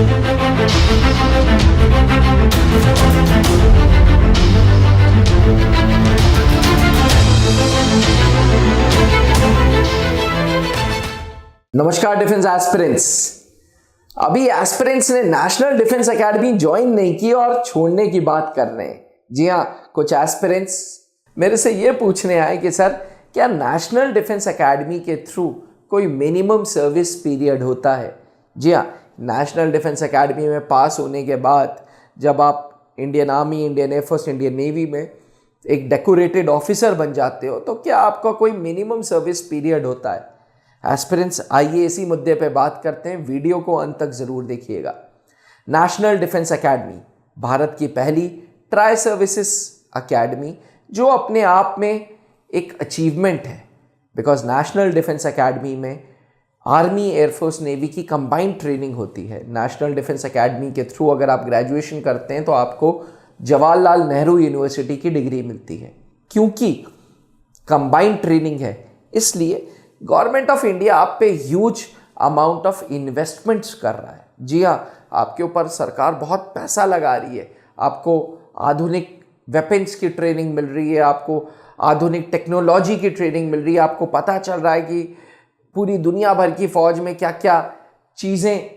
नमस्कार defence aspirants. अभी aspirants ने नेशनल डिफेंस एकेडमी ज्वाइन नहीं की और छोड़ने की बात कर रहे हैं। जी हाँ, कुछ एस्पिरेंट्स मेरे से ये पूछने आए कि सर क्या नेशनल डिफेंस एकेडमी के थ्रू कोई मिनिमम सर्विस पीरियड होता है? जी हाँ, नेशनल डिफेंस एकेडमी में पास होने के बाद जब आप Indian army, Indian air force, Indian navy में एक डेकोरेटेड ऑफिसर बन जाते हो तो क्या आपका कोई मिनिमम सर्विस पीरियड होता है? एस्पिरेंट्स, आइए इसी मुद्दे पे बात करते हैं। वीडियो को अंत तक जरूर देखिएगा। नेशनल डिफेंस एकेडमी भारत की पहली ट्राई सर्विसेज एकेडमी जो अपने आप में एक अचीवमेंट है, बिकॉज नेशनल डिफेंस एकेडमी में आर्मी, एयरफोर्स, नेवी की कंबाइंड ट्रेनिंग होती है। नेशनल डिफेंस एकेडमी के थ्रू अगर आप ग्रेजुएशन करते हैं तो आपको जवाहरलाल नेहरू यूनिवर्सिटी की डिग्री मिलती है। क्योंकि कंबाइंड ट्रेनिंग है, इसलिए गवर्नमेंट ऑफ इंडिया आप पे ह्यूज अमाउंट ऑफ इन्वेस्टमेंट्स कर रहा है। जी हाँ, आपके ऊपर सरकार बहुत पैसा लगा रही है। आपको आधुनिक वेपन्स की ट्रेनिंग मिल रही है, आपको आधुनिक टेक्नोलॉजी की ट्रेनिंग मिल रही है। आपको पता चल रहा है कि पूरी दुनिया भर की फौज में क्या क्या चीज़ें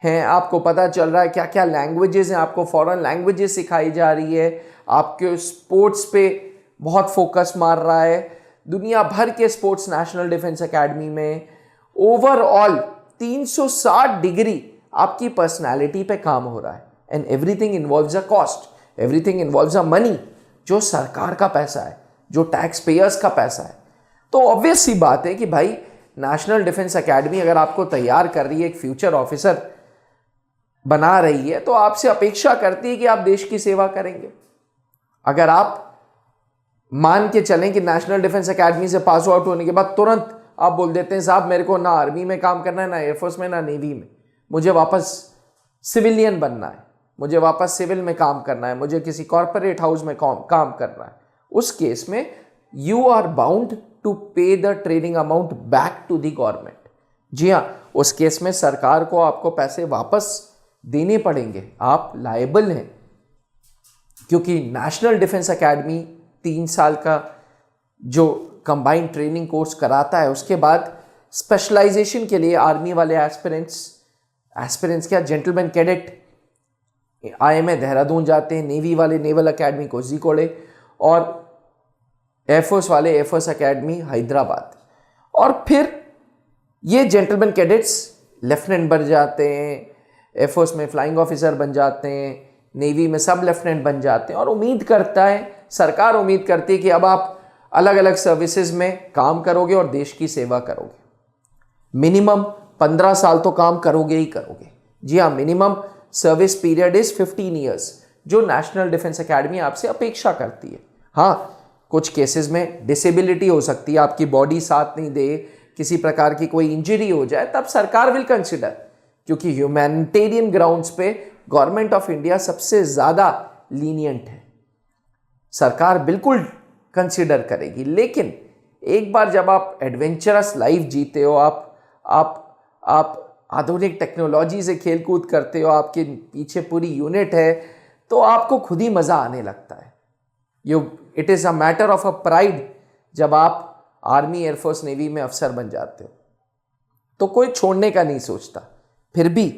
हैं, आपको पता चल रहा है क्या क्या लैंग्वेजेस हैं, आपको फॉरेन लैंग्वेजेस सिखाई जा रही है। आपके स्पोर्ट्स पे बहुत फोकस मार रहा है। दुनिया भर के स्पोर्ट्स नेशनल डिफेंस एकेडमी में ओवरऑल 360 डिग्री आपकी पर्सनालिटी पे काम हो रहा है। And everything involves a cost, everything involves a money, जो सरकार का पैसा है, जो टैक्स पेयर्स का पैसा है। तो ऑब्वियस सी बात है कि भाई नेशनल डिफेंस एकेडमी अगर आपको तैयार कर रही है, एक फ्यूचर ऑफिसर बना रही है, तो आपसे अपेक्षा करती है कि आप देश की सेवा करेंगे। अगर आप मान के चलें कि नेशनल डिफेंस एकेडमी से पास आउट होने के बाद तुरंत आप बोल देते हैं साहब मेरे को ना आर्मी में काम करना है, ना एयरफोर्स में, ना नेवी में, मुझे वापस सिविलियन बनना है, मुझे वापस सिविल में काम करना है, मुझे किसी कॉर्पोरेट हाउस में काम करना है, उस केस में you are bound to pay the training amount back to the government. जी हाँ, उस केस में सरकार को आपको पैसे वापस देने पड़ेंगे, आप लायबल हैं। क्योंकि नेशनल डिफेंस एकेडमी 3 साल का जो कंबाइंड ट्रेनिंग कोर्स कराता है, उसके बाद स्पेशलाइजेशन के लिए आर्मी वाले एस्पिरेंट्स क्या जेंटलमैन कैडेट IMA देहरादून जाते हैं, नेवी वाले नेवल एकेडमी कोझीकोड और एयरफोर्स वाले एयरफोर्स एकेडमी हैदराबाद। और फिर ये जेंटलमैन कैडेट्स लेफ्टिनेंट बन जाते हैं, एयरफोर्स में फ्लाइंग ऑफिसर बन जाते हैं, नेवी में सब लेफ्टिनेंट बन जाते हैं। और सरकार उम्मीद करती है कि अब आप अलग अलग सर्विसेज में काम करोगे और देश की सेवा करोगे। मिनिमम 15 साल तो काम करोगे ही करोगे। जी हाँ, minimum service period is 15 years, जो नेशनल डिफेंस एकेडमी आपसे अपेक्षा करती है। हाँ, कुछ केसेस में डिसेबिलिटी हो सकती है, आपकी बॉडी साथ नहीं दे, किसी प्रकार की कोई इंजरी हो जाए, तब सरकार विल कंसिडर। क्योंकि ह्यूमैनिटेरियन ग्राउंड्स पे गवर्नमेंट ऑफ इंडिया सबसे ज़्यादा लीनियंट है, सरकार बिल्कुल कंसिडर करेगी। लेकिन एक बार जब आप एडवेंचरस लाइफ जीते हो, आप आधुनिक टेक्नोलॉजी से खेलकूद करते हो, आपके पीछे पूरी यूनिट है, तो आपको खुद ही मज़ा आने लगता है। It is a matter of a pride जब आप आर्मी, एयरफोर्स, नेवी में अफसर बन जाते हो, तो कोई छोड़ने का नहीं सोचता। फिर भी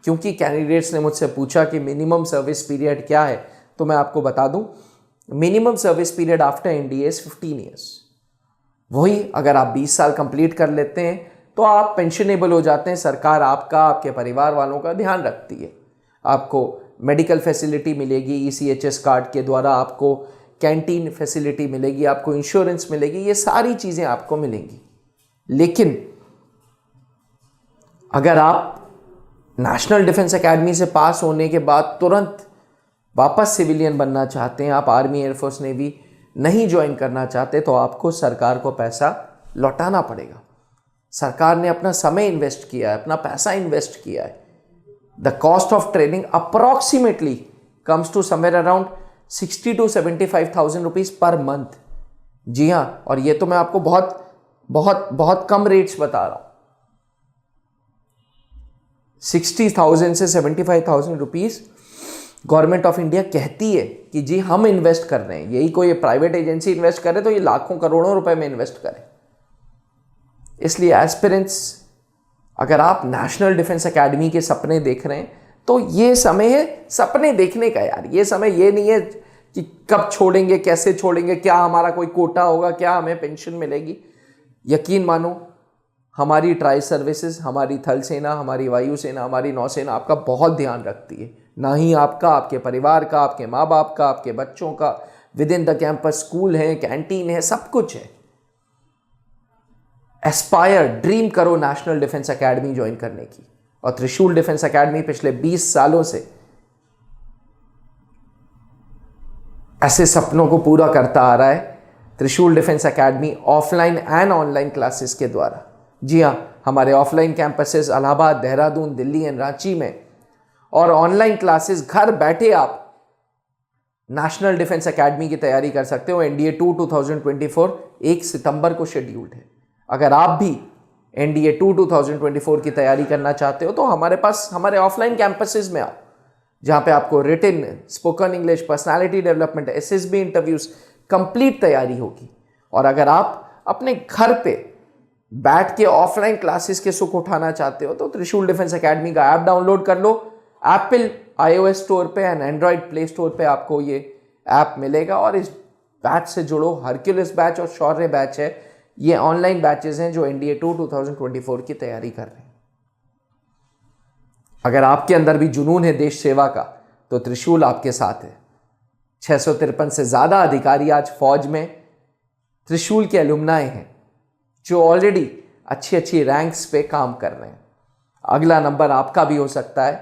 क्योंकि कैंडिडेट्स ने मुझसे पूछा कि मिनिमम सर्विस पीरियड क्या है, तो मैं आपको बता दूं, minimum service period after NDA is 15 years. वही अगर आप 20 साल कंप्लीट कर लेते हैं तो आप पेंशनेबल हो जाते हैं। सरकार आपका, आपके परिवार वालों का ध्यान रखती है। आपको मेडिकल फैसिलिटी मिलेगी, ECHS कार्ड के द्वारा आपको कैंटीन फैसिलिटी मिलेगी, आपको इंश्योरेंस मिलेगी, ये सारी चीज़ें आपको मिलेंगी। लेकिन अगर आप नेशनल डिफेंस एकेडमी से पास होने के बाद तुरंत वापस सिविलियन बनना चाहते हैं, आप आर्मी, एयरफोर्स, नेवी नहीं ज्वाइन करना चाहते, तो आपको सरकार को पैसा लौटाना पड़ेगा। सरकार ने अपना समय इन्वेस्ट किया है, अपना पैसा इन्वेस्ट किया है। The cost of training approximately comes to somewhere around 60 to 75,000 rupees per month. जी हाँ, और ये तो मैं आपको बहुत बहुत बहुत कम रेट्स बता रहा हूँ। 60,000 से 75,000 रुपीज़ गवर्नमेंट ऑफ इंडिया कहती है कि जी हम इन्वेस्ट कर रहे हैं, यही कोई प्राइवेट एजेंसी इन्वेस्ट करे तो ये लाखों करोड़ों रुपए में इन्वेस्ट करे। इसलिए एस्पिरेंट्स, अगर आप नेशनल डिफेंस एकेडमी के सपने देख रहे हैं तो ये समय है सपने देखने का यार। ये समय ये नहीं है कि कब छोड़ेंगे, कैसे छोड़ेंगे, क्या हमारा कोई कोटा होगा, क्या हमें पेंशन मिलेगी। यकीन मानो, हमारी ट्राई सर्विसेज, हमारी थल सेना, हमारी वायुसेना, हमारी नौसेना आपका बहुत ध्यान रखती है। ना ही आपका, आपके परिवार का, आपके माँ बाप का, आपके बच्चों का। With in the campus school है, कैंटीन है, सब कुछ है। एस्पायर, ड्रीम करो नेशनल डिफेंस एकेडमी ज्वाइन करने की। और त्रिशूल डिफेंस एकेडमी पिछले 20 सालों से ऐसे सपनों को पूरा करता आ रहा है। त्रिशूल defence academy offline and online classes के द्वारा। जी हाँ, हमारे offline campuses Allahabad, Dehradun, Delhi and Ranchi में, और ऑनलाइन क्लासेस घर बैठे आप नेशनल डिफेंस एकेडमी की तैयारी कर सकते हो। NDA 2 2024 1 सितंबर को शेड्यूल्ड है। अगर आप भी NDA 2 2024 की तैयारी करना चाहते हो तो हमारे पास, हमारे ऑफलाइन कैंपसेस में आओ, जहाँ पे आपको written, spoken English, personality development, SSB interviews, complete तैयारी होगी। और अगर आप अपने घर पे बैठ के ऑफलाइन क्लासेस के सुख उठाना चाहते हो तो त्रिशूल डिफेंस एकेडमी का ऐप डाउनलोड कर लो। एप्पल iOS स्टोर पे एंड एंड्रॉयड प्ले स्टोर पे आपको ये ऐप मिलेगा। और इस बैच से जुड़ो। हरक्यूलिस बैच और शौर्य बैच है, ये ऑनलाइन बैचेस हैं जो NDA 2 2024 की तैयारी कर रहे हैं। अगर आपके अंदर भी जुनून है देश सेवा का तो त्रिशूल आपके साथ है। 653 से ज़्यादा अधिकारी आज फौज में त्रिशूल के एलुमनाई हैं जो ऑलरेडी अच्छी अच्छी रैंक्स पे काम कर रहे हैं। अगला नंबर आपका भी हो सकता है।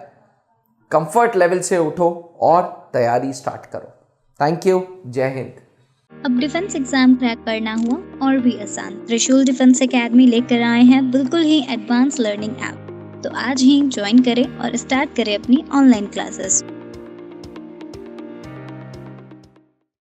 कंफर्ट लेवल से उठो और तैयारी स्टार्ट करो। Thank you. जय हिंद। अब डिफेंस एग्जाम क्रैक करना हुआ और भी आसान, त्रिशूल डिफेंस एकेडमी लेकर आए हैं बिल्कुल ही एडवांस लर्निंग ऐप। तो आज ही ज्वाइन करें और स्टार्ट करें अपनी ऑनलाइन क्लासेस।